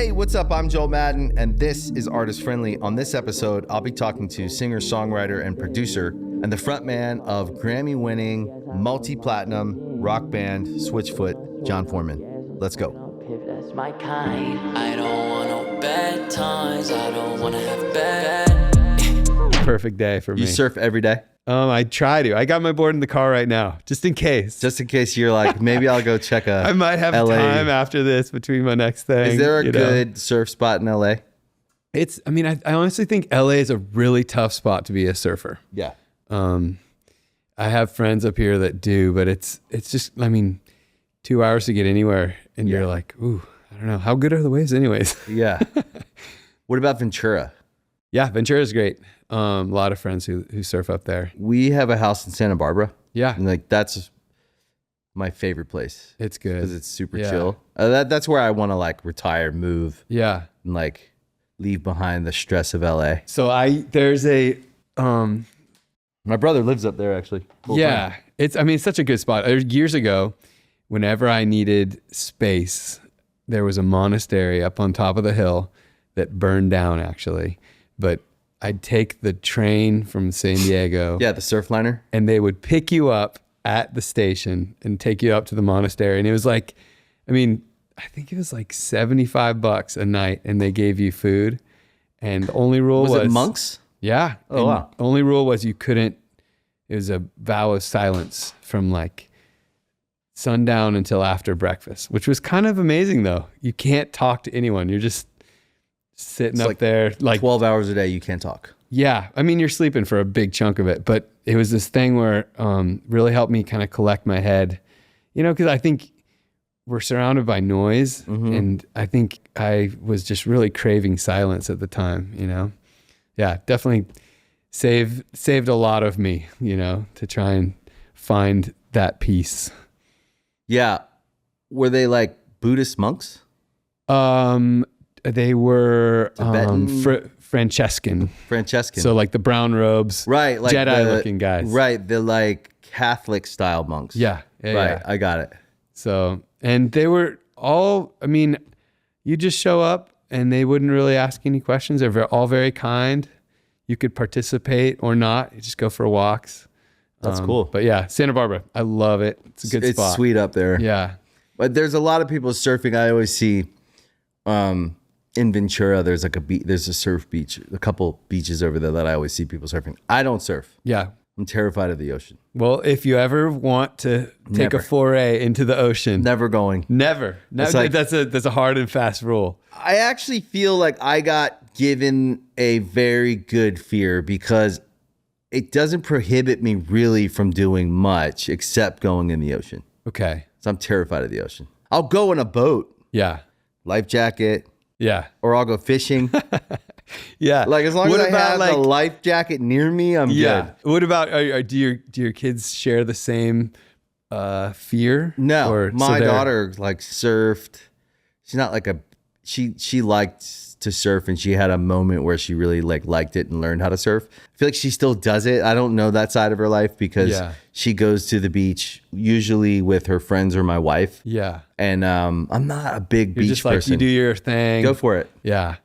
Hey, what's up? I'm Joel Madden, and this is Artist Friendly. On this episode, I'll be talking to singer, songwriter, and producer, and the frontman of Grammy-winning, multi-platinum rock band Switchfoot, Jon Foreman. Let's go. That's my kind. I don't want no bad times. I don't want to have bad. Perfect day for me. You surf every day? I try to. I got my board in the car right now, just in case. Just in case you're like, maybe I'll go check a I might have LA. time after this between my next thing. Is there a good surf spot in LA? I honestly think LA is a really tough spot to be a surfer. Yeah. I have friends up here that do, but it's just, 2 hours to get anywhere and you're like, ooh, I don't know. How good are the waves anyways? Yeah. What about Ventura? Yeah, Ventura's great. A lot of friends who surf up there. We have a house in Santa Barbara. Yeah. And like, that's my favorite place. It's good. Because it's super chill. That's where I want to like retire, move. Yeah. And like leave behind the stress of LA. So there's a, my brother lives up there actually. Yeah. It's such a good spot. Years ago, whenever I needed space, there was a monastery up on top of the hill that burned down actually. But I'd take the train from San Diego. Yeah, the Surfliner. And they would pick you up at the station and take you up to the monastery. And it was like, I think it was like $75 a night and they gave you food. And the only rule was... Was it monks? Yeah. Oh, wow. The only rule was it was a vow of silence from like sundown until after breakfast, which was kind of amazing though. You can't talk to anyone. You're just sitting up there like 12 hours a day. You can't talk. Yeah. You're sleeping for a big chunk of it, but it was this thing where really helped me kind of collect my head, because I think we're surrounded by noise and I think I was just really craving silence at the time, Yeah, definitely saved a lot of me, to try and find that peace. Yeah. Were they like Buddhist monks? They were Franciscan. So like the brown robes, right? Like Jedi-looking guys, right? The like Catholic style monks. Yeah, right. Yeah. I got it. So, and they were all. You just show up, and they wouldn't really ask any questions. They're all very kind. You could participate or not. You just go for walks. That's cool. But yeah, Santa Barbara, I love it. It's a good spot. It's sweet up there. Yeah, but there's a lot of people surfing. I always see. In Ventura, there's like there's a surf beach, a couple beaches over there that I always see people surfing. I don't surf. Yeah. I'm terrified of the ocean. Well, if you ever want to take a foray into the ocean. Never going. Never. Like, that's a hard and fast rule. I actually feel like I got given a very good fear because it doesn't prohibit me really from doing much except going in the ocean. Okay. So I'm terrified of the ocean. I'll go in a boat. Yeah. Life jacket. Yeah. Or I'll go fishing. Yeah. Like as long as I have a life jacket near me, I'm good. What about do your kids share the same fear? No. My daughter like surfed. She's not like she liked to surf and she had a moment where she really liked it and learned how to surf. I feel like she still does it. I don't know that side of her life because she goes to the beach usually with her friends or my wife. Yeah. And I'm not a big beach just person. You do your thing. Go for it. Yeah.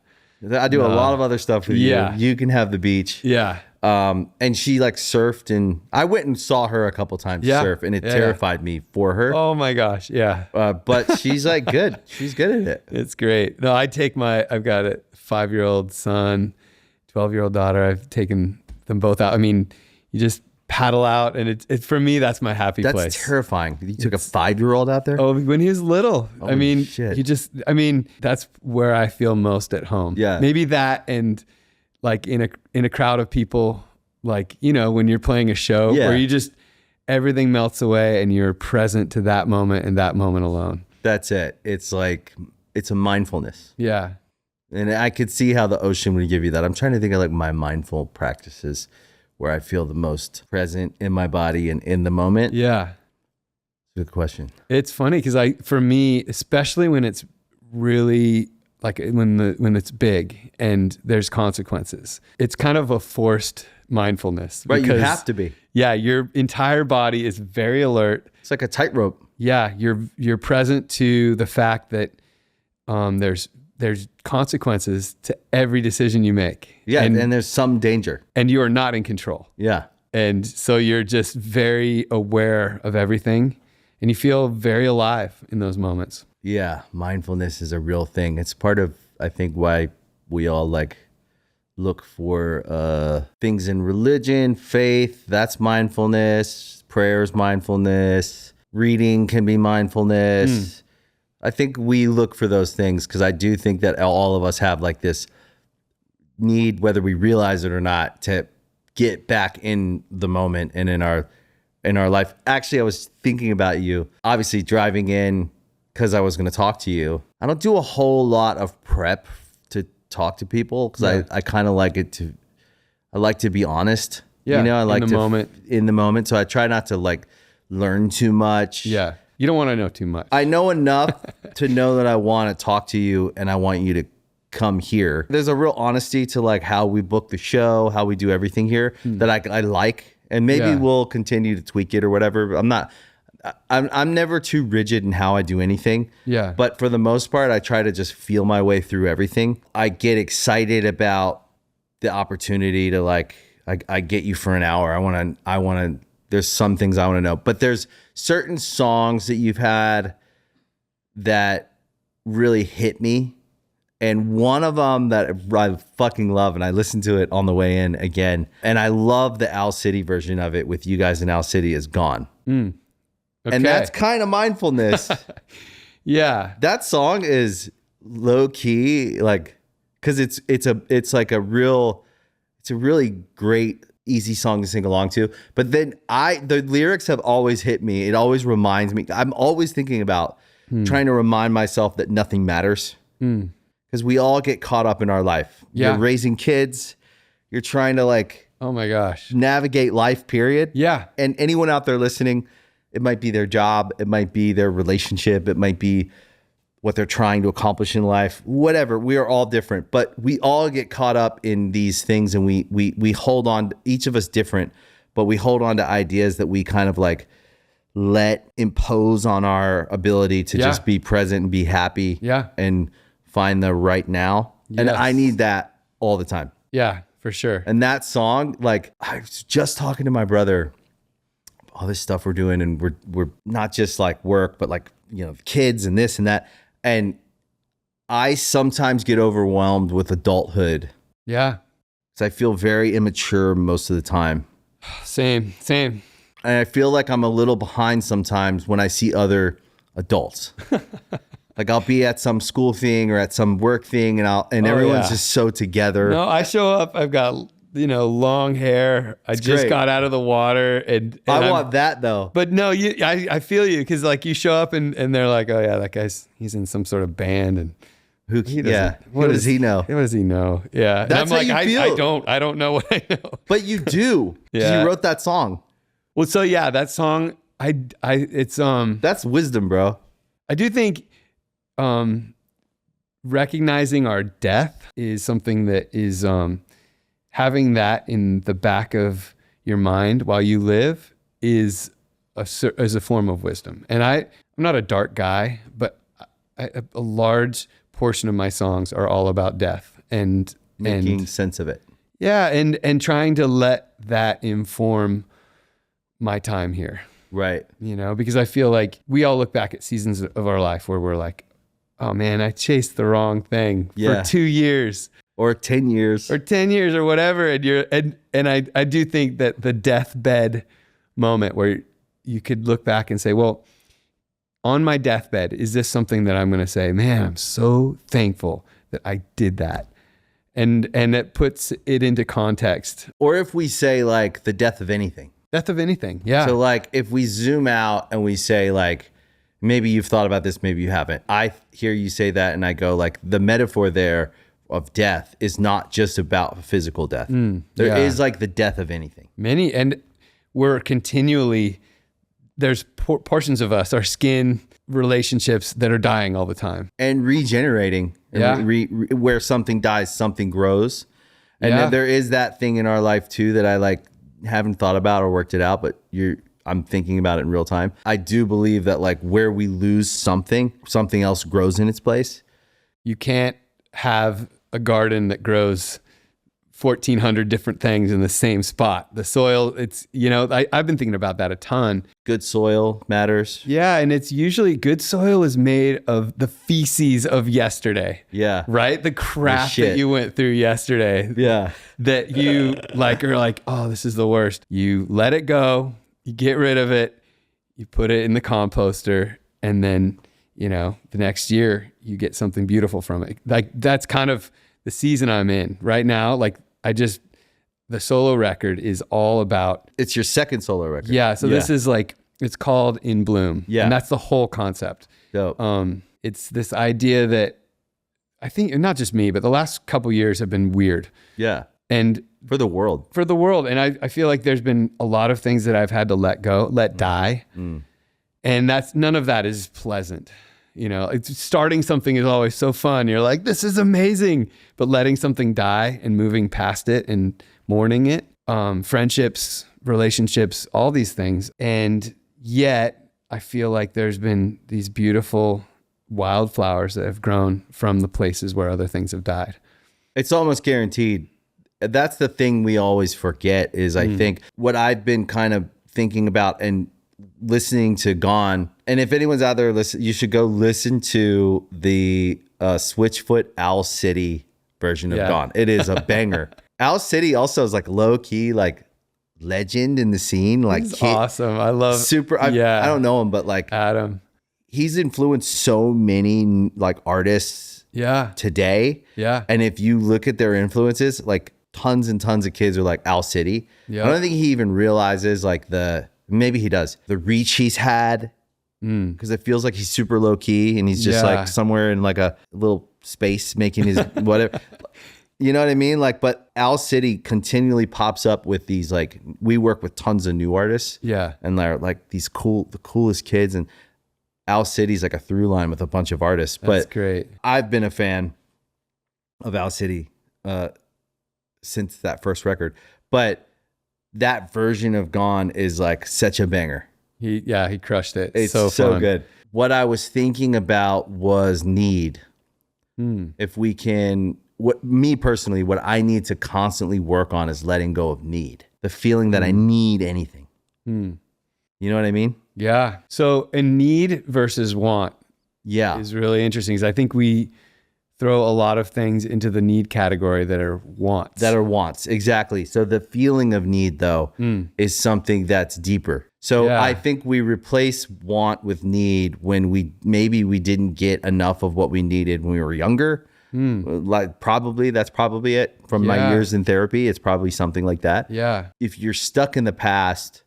I do a lot of other stuff with you. You can have the beach. Yeah. And she like surfed and I went and saw her a couple times surf and it terrified me for her. Oh my gosh. Yeah. But she's like good. She's good at it. It's great. No, I've got a 5-year-old son, 12-year-old daughter. I've taken them both out. You just paddle out and it's for me, that's my happy place. That's terrifying. You took a 5-year-old out there? Oh, when he was little. Shit. That's where I feel most at home. Yeah. Maybe that and like in a crowd of people, like, when you're playing a show where you just, everything melts away and you're present to that moment and that moment alone. That's it. It's like, it's a mindfulness. Yeah. And I could see how the ocean would give you that. I'm trying to think of like my mindful practices where I feel the most present in my body and in the moment. Yeah. Good question. It's funny because for me, especially when it's really like when it's big and there's consequences, it's kind of a forced mindfulness. Right, you have to be. Yeah, your entire body is very alert. It's like a tightrope. Yeah, you're present to the fact that there's there's consequences to every decision you make. Yeah, and there's some danger. And you are not in control. Yeah. And so you're just very aware of everything, and you feel very alive in those moments. Yeah, mindfulness is a real thing. It's part of, I think, why we all like look for things in religion, faith. That's mindfulness. Prayer is mindfulness. Reading can be mindfulness. I think we look for those things because I do think that all of us have like this need, whether we realize it or not, to get back in the moment and in our life. Actually, I was thinking about you, obviously driving in because I was going to talk to you. I don't do a whole lot of prep to talk to people because I kind of like it to, I like to be honest. Yeah, you know, I like in the moment. So I try not to like learn too much. Yeah. You don't want to know too much. I know enough to know that I want to talk to you and I want you to come here. There's a real honesty to like how we book the show, how we do everything here that I like, and maybe we'll continue to tweak it or whatever. I'm never too rigid in how I do anything. Yeah. But for the most part, I try to just feel my way through everything. I get excited about the opportunity to like, I get you for an hour. I want to, there's some things I want to know, but there's certain songs that you've had that really hit me. And one of them that I fucking love, and I listened to it on the way in again, and I love the Owl City version of it with you guys in Owl City is Gone. Okay. And that's kind of mindfulness. Yeah. That song is low key, like, cause it's like a really great, easy song to sing along to. But then the lyrics have always hit me. It always reminds me. I'm always thinking about trying to remind myself that nothing matters. Because we all get caught up in our life. Yeah. You're raising kids. You're trying to like, oh my gosh, navigate life, period. Yeah. And anyone out there listening, it might be their job. It might be their relationship. It might be what they're trying to accomplish in life, whatever. We are all different, but we all get caught up in these things and we hold on, each of us different, but we hold on to ideas that we kind of like let impose on our ability to just be present and be happy. Yeah. And find the right now. And I need that all the time. Yeah, for sure. And that song, like I was just talking to my brother, all this stuff we're doing, and we're not just like work, but like, you know, kids and this and that. And I sometimes get overwhelmed with adulthood. Yeah. So I feel very immature most of the time. Same. And I feel like I'm a little behind sometimes when I see other adults. Like I'll be at some school thing or at some work thing and everyone's just so together. No, I show up, I've got, you know, long hair. I just great. got out of the water and I want that though. But no, I feel you because like you show up and they're like, oh yeah, that he's in some sort of band and what does he know? What does he know? Yeah. That's and I'm how like, you feel. I don't know what I know. But you do. Yeah. You wrote that song. Well, so yeah, that song, it's that's wisdom, bro. I do think recognizing our death is something that is having that in the back of your mind while you live is a form of wisdom. And I'm not a dark guy, but a large portion of my songs are all about death and making sense of it. Yeah, and trying to let that inform my time here. Right. You know, because I feel like we all look back at seasons of our life where we're like, oh man, I chased the wrong thing for 2 years. Or 10 years. Or 10 years or whatever. And I do think that the deathbed moment where you could look back and say, well, on my deathbed, is this something that I'm going to say, man, I'm so thankful that I did that. And it puts it into context. Or if we say like the death of anything. Death of anything. Yeah. So like if we zoom out and we say like, maybe you've thought about this, maybe you haven't. I hear you say that and I go like the metaphor there of death is not just about physical death. There is like the death of anything. And we're continually, there's portions of us, our skin, relationships that are dying all the time. And regenerating. And where something dies, something grows. And then there is that thing in our life too that I like haven't thought about or worked it out, but I'm thinking about it in real time. I do believe that like where we lose something else grows in its place. You can't have a garden that grows 1,400 different things in the same spot. The soil, it's, I've been thinking about that a ton. Good soil matters. Yeah. And it's usually good soil is made of the feces of yesterday. Yeah. Right? The crap that you went through yesterday. Yeah. That you are like, oh, this is the worst. You let it go. You get rid of it. You put it in the composter. And then, the next year you get something beautiful from it. Like that's kind of the season I'm in right now. Like the solo record is all about. It's your second solo record. Yeah. So this is it's called In Bloom. Yeah. And that's the whole concept. Dope. It's this idea that I think not just me, but the last couple years have been weird. Yeah. And for the world. And I feel like there's been a lot of things that I've had to let die. And none of that is pleasant. It's starting something is always so fun. You're like, this is amazing. But letting something die and moving past it and mourning it, friendships, relationships, all these things. And yet I feel like there's been these beautiful wildflowers that have grown from the places where other things have died. It's almost guaranteed. That's the thing we always forget is I think what I've been kind of thinking about and listening to Gone. And if anyone's out there, you should go listen to the Switchfoot Owl City version of Gone. It is a banger. Owl City also is like low key, like legend in the scene. Like awesome. I love I don't know him, but like Adam. He's influenced so many like artists today. Yeah. And if you look at their influences, like tons and tons of kids are like Owl City. Yeah. I don't think he even realizes like maybe he does, the reach he's had, because it feels like he's super low key and he's just like somewhere in like a little space making his whatever. You know what I mean? Like, but Owl City continually pops up with these, like, we work with tons of new artists. Yeah. And they're like the coolest kids. And Owl City's like a through line with a bunch of artists. That's great. I've been a fan of Owl City since that first record. But that version of Gone is like such a banger. He crushed it. It's so fun. Good. What I was thinking about was need. If we can, what I need to constantly work on is letting go of need. The feeling that I need anything. You know what I mean? Yeah. So a need versus want is really interesting because I think we throw a lot of things into the need category that are wants. Exactly. So the feeling of need, though, is something that's deeper. So I think we replace want with need when we didn't get enough of what we needed when we were younger. Like that's probably it. From my years in therapy, it's probably something like that. Yeah. If you're stuck in the past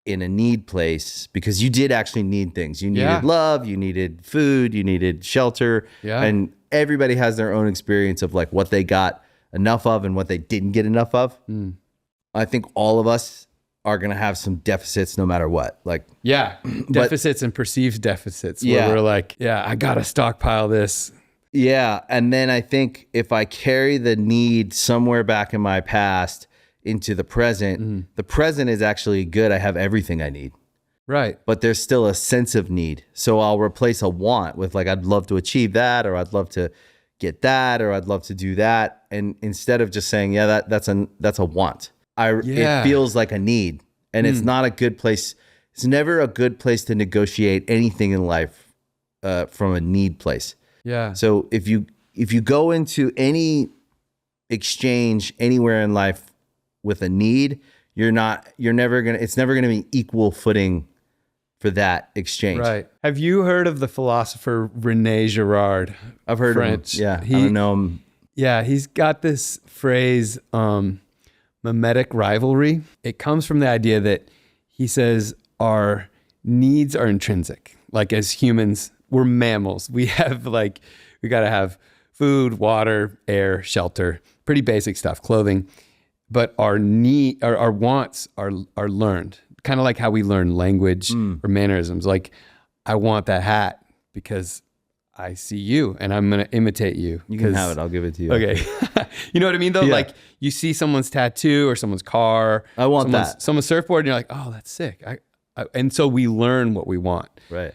in a need place, because you did actually need things. You needed love, you needed food, you needed shelter. Yeah. And everybody has their own experience of like what they got enough of and what they didn't get enough of. I think all of us are going to have some deficits no matter what. Like, deficits and perceived deficits where we're like, I got to stockpile this. Yeah. And then I think if I carry the need somewhere back in my past into the present, the present is actually good. I have everything I need. Right. But there's still a sense of need. So I'll replace a want with like, I'd love to achieve that, or I'd love to get that, or I'd love to do that. And instead of just saying, that's a want. It feels like a need, and it's not a good place. It's never a good place to negotiate anything in life from a need place. Yeah. So if you go into any exchange anywhere in life with a need, it's never gonna be equal footing for that exchange. Right. Have you heard of the philosopher Rene Girard? I've heard French. of him. Yeah. I don't know him. Yeah, he's got this phrase, mimetic rivalry. It comes from the idea that he says our needs are intrinsic. Like as humans, we're mammals. We have we got to have food, water, air, shelter, pretty basic stuff, clothing. But our wants are learned, kind of like how we learn language or mannerisms. Like I want that hat because I see you and I'm going to imitate you. You can have it. I'll give it to you. Okay. You know what I mean though? Yeah. Like you see someone's tattoo or someone's car. I want that. Someone's surfboard and you're like, oh, that's sick. And so we learn what we want. Right.